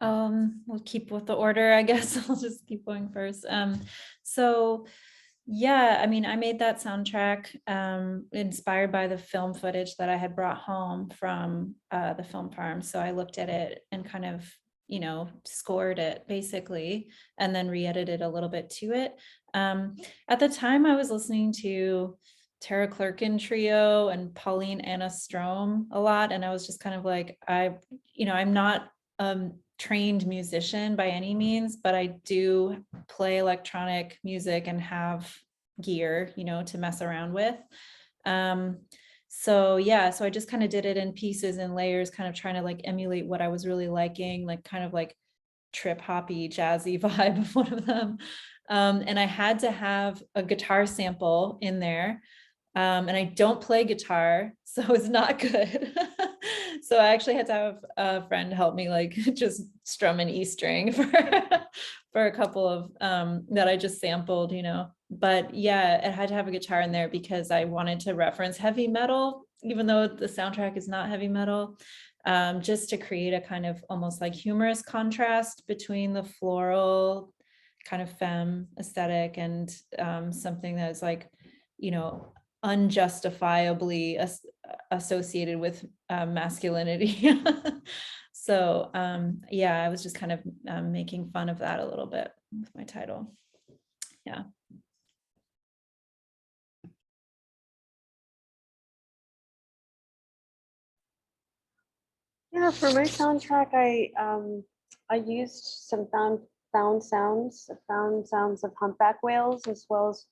We'll keep with the order, I guess. I'll just keep going first. So yeah, I mean, I made that soundtrack inspired by the film footage that I had brought home from the film farm. So I looked at it and kind of, scored it basically, and then re-edited a little bit to it. At the time I was listening to Tara Clerkin Trio and Pauline Anna Strom a lot. And I was just kind of like, I'm not trained musician by any means, but I do play electronic music and have gear, you know, to mess around with. So yeah, so I just kind of did it in pieces and layers, kind of trying to like emulate what I was really liking, like kind of like trip hoppy, jazzy vibe of one of them. And I had to have a guitar sample in there. And I don't play guitar, so it's not good. So I actually had to have a friend help me like just strum an E string for a couple of that I just sampled, you know. But yeah, it had to have a guitar in there because I wanted to reference heavy metal, even though the soundtrack is not heavy metal, just to create a kind of almost like humorous contrast between the floral kind of femme aesthetic and something that is like, you know, unjustifiably associated with masculinity. So yeah, I was just kind of making fun of that a little bit with my title. Yeah. Yeah, for my soundtrack, I used some found sounds of humpback whales, as well as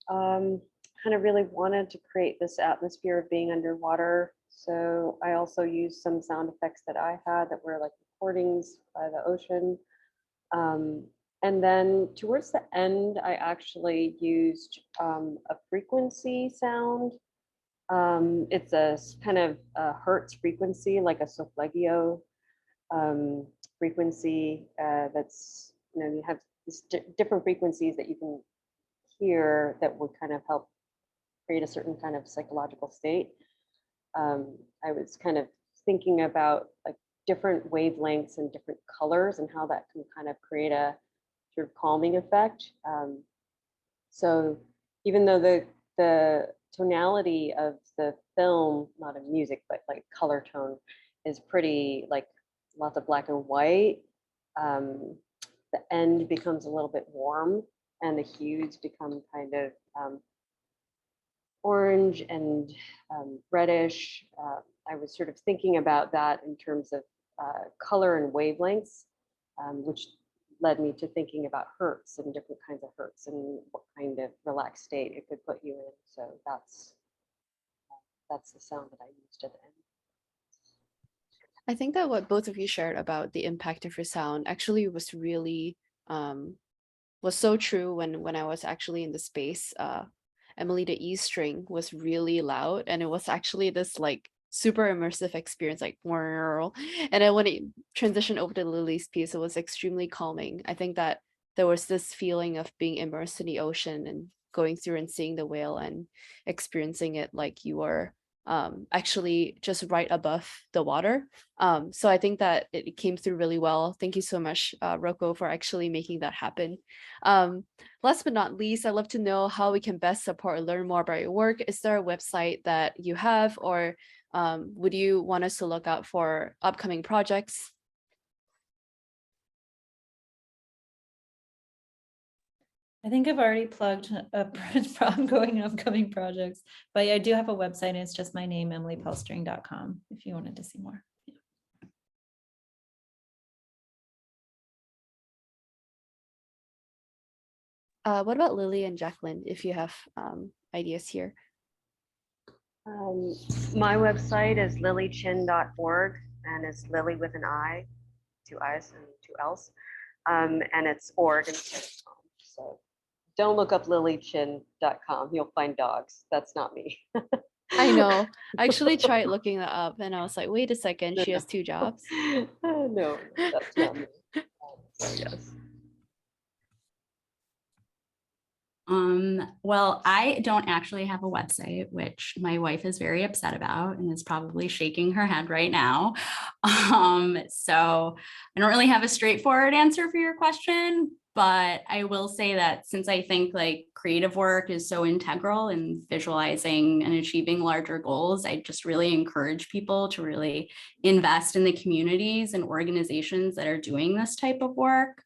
kind of really wanted to create this atmosphere of being underwater. So I also used some sound effects that I had that were like recordings by the ocean. And then towards the end, I actually used a frequency sound. It's a kind of a hertz frequency, like a solfeggio frequency that's, you know, you have different frequencies that you can hear that would kind of help create a certain kind of psychological state. I was kind of thinking about like different wavelengths and different colors and how that can kind of create a sort of calming effect. So even though the tonality of the film, not in music, but like color tone, is pretty like lots of black and white, the end becomes a little bit warm and the hues become kind of orange and reddish. I was sort of thinking about that in terms of color and wavelengths, which led me to thinking about hertz and different kinds of hertz and what kind of relaxed state it could put you in. So that's the sound that I used at the end. I think that what both of you shared about the impact of your sound actually was really was so true when I was actually in the space. Emily, the E string was really loud, and it was actually this like super immersive experience, like whirl. And then when it transitioned over to Lili's piece, it was extremely calming. I think that there was this feeling of being immersed in the ocean and going through and seeing the whale and experiencing it like you were actually just right above the water. So I think that it came through really well. Thank you so much, Rocco, for actually making that happen. Last but not least, I'd love to know how we can best support or learn more about your work. Is there a website that you have, or would you want us to look out for upcoming projects? I think I've already plugged ongoing upcoming projects, but yeah, I do have a website, and it's just my name, emilypelstring.com, if you wanted to see more. What about Lili and Jacklyn, if you have ideas here? My website is lilichin.org, and it's Lili with an I, 2 I's and 2 L's, and it's org instead of com. So don't look up lilichin.com. You'll find dogs. That's not me. I know. I actually tried looking that up, and I was like, wait a second, she has 2 jobs. No, that's not me. Yes. Well, I don't actually have a website, which my wife is very upset about and is probably shaking her head right now. So I don't really have a straightforward answer for your question, but I will say that since I think like creative work is so integral in visualizing and achieving larger goals, I just really encourage people to really invest in the communities and organizations that are doing this type of work.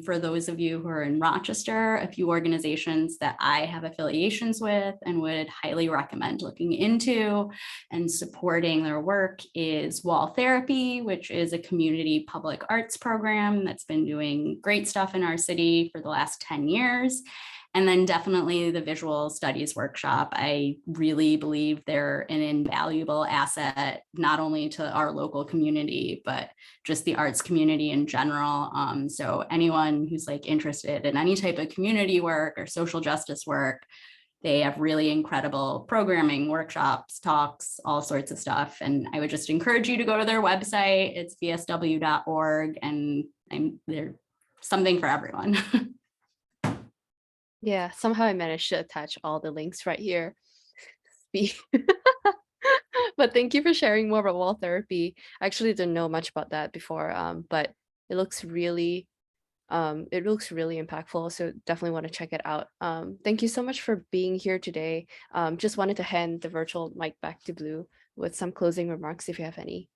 For those of you who are in Rochester, a few organizations that I have affiliations with and would highly recommend looking into and supporting their work is Wall Therapy, which is a community public arts program that's been doing great stuff in our city for the last 10 years. And then definitely the Visual Studies Workshop. I really believe they're an invaluable asset, not only to our local community, but just the arts community in general. So anyone who's like interested in any type of community work or social justice work, they have really incredible programming, workshops, talks, all sorts of stuff. And I would just encourage you to go to their website. It's vsw.org, and there's something for everyone. Yeah, somehow I managed to attach all the links right here. But thank you for sharing more about wall therapy. I actually didn't know much about that before, but it looks really impactful. So definitely want to check it out. Thank you so much for being here today. Just wanted to hand the virtual mic back to Blue with some closing remarks if you have any.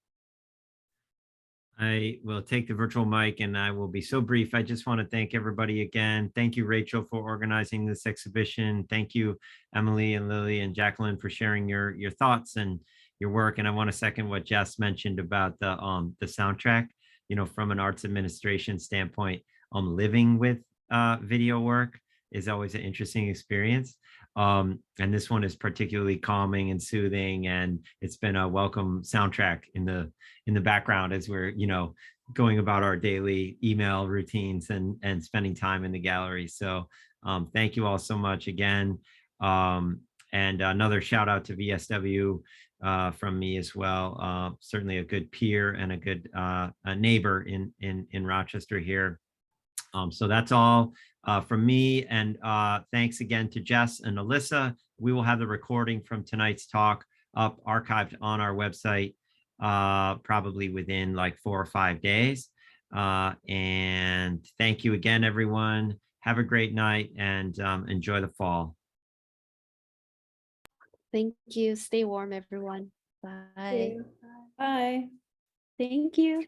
I will take the virtual mic and I will be so brief. I just want to thank everybody again. Thank you, Rachel, for organizing this exhibition. Thank you, Emily and Lili and Jacklyn, for sharing your thoughts and your work. And I want to second what Jess mentioned about the soundtrack. You know, from an arts administration standpoint, living with video work is always an interesting experience. And this one is particularly calming and soothing, and it's been a welcome soundtrack in the background as we're, you know, going about our daily email routines and spending time in the gallery. So thank you all so much again. And another shout out to VSW from me as well. Certainly a good peer and a good a neighbor in Rochester here. So that's all from me. And thanks again to Jess and Alyssa. We will have the recording from tonight's talk up archived on our website probably within like 4 or 5 days. And thank you again, everyone. Have a great night and enjoy the fall. Thank you. Stay warm, everyone. Bye. Bye. Thank you.